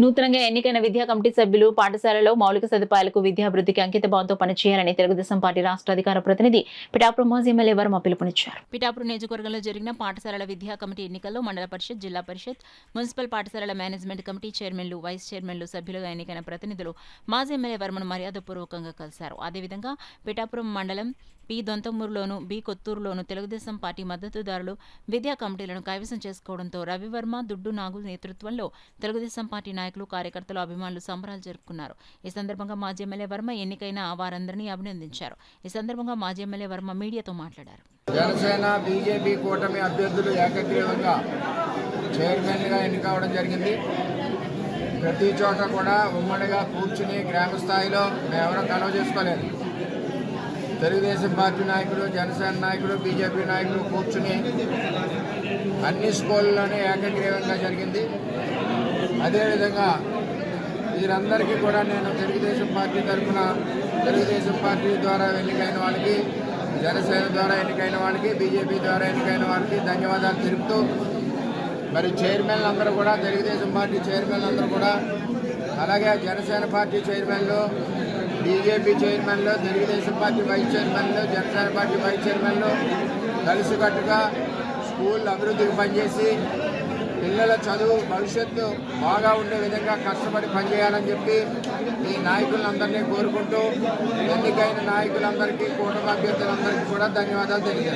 నూతనంగా ఎన్నికైన విద్యా కమిటీ సభ్యులు పాఠశాలలో మౌలిక సదుపాయాలకు విద్యాభివృద్ధికి అంకితభావంతో పనిచేయాలని తెలుగుదేశం పార్టీ రాష్ట్ర అధికార ప్రతినిధి పిఠాపురం మాజీ ఎమ్మెల్యే వర్మ పిలుపునిచ్చారు. పిఠాపురం నియోజకవర్గంలో జరిగిన పాఠశాలల విద్యా కమిటీ ఎన్నికల్లో మండల పరిషత్, జిల్లా పరిషత్, మున్సిపల్ పాఠశాలల మేనేజ్మెంట్ కమిటీ చైర్మన్లు, వైస్ చైర్మన్లు సభ్యులుగా ఎన్నికైన ప్రతినిధులు మాజీ ఎమ్మెల్యే వర్మను మర్యాదపూర్వకంగా కలిశారు. అదేవిధంగా పిఠాపురం మండలం పి దొంతమూరులోను, బి కొత్తూరులోను తెలుగుదేశం పార్టీ మద్దతుదారులు విద్యా కమిటీలను కైవసం చేసుకోవడంతో రవివర్మ, దుడ్డు నాగు నేతృత్వంలో తెలుగుదేశం పార్టీ నాయకులు, కార్యకర్తలు, అభిమానులు సంబరాలు జరుపుకున్నారు. ఈ సందర్భంగా మాజీ ఎమ్మెల్యే వర్మ ఎన్నికైన వారందరినీ అభినందించారు. ఈ సందర్భంగా మాజీ ఎమ్మెల్యే వర్మ మీడియాతో మాట్లాడారు. జనసేన, బీజేపీ కూటమి అభ్యర్థులు ఏకగ్రీవంగా చైర్మన్గా ఎన్నికవడం జరిగింది. ప్రతి చోట కూడా ఉమ్మడిగా కూర్చుని గ్రామ స్థాయిలో మేమెవరూ కలవ చేసుకోలేదు. తెలుగుదేశం పార్టీ నాయకులు, జనసేన నాయకులు, బీజేపీ నాయకులు కూర్చుని అన్ని స్కూళ్ళలోనే ఏకగ్రీవంగా జరిగింది. అదేవిధంగా వీరందరికీ కూడా నేను తెలుగుదేశం పార్టీ తరఫున తెలుగుదేశం పార్టీ ద్వారా ఎన్నికైన వాళ్ళకి, జనసేన ద్వారా ఎన్నికైన వాళ్ళకి, బీజేపీ ద్వారా ఎన్నికైన వాళ్ళకి ధన్యవాదాలు తెలుపుతూ, మరి చైర్మన్లు అందరూ కూడా తెలుగుదేశం పార్టీ చైర్మన్లు అందరూ కూడా, అలాగే జనసేన పార్టీ చైర్మన్లు, బీజేపీ చైర్మన్లు, తెలుగుదేశం పార్టీ వైస్ చైర్మన్లు, జనసేన పార్టీ వైస్ చైర్మన్లు కలిసికట్టుగా స్కూల్ అభివృద్ధికి పనిచేసి పిల్లల చదువు భవిష్యత్తు బాగా ఉండే విధంగా కష్టపడి పనిచేయాలని చెప్పి ఈ నాయకులందరినీ కోరుకుంటూ ఎన్నికైన నాయకులందరికీ, కూటమి అభ్యర్థులందరికీ కూడా ధన్యవాదాలు తెలియజేస్తాను.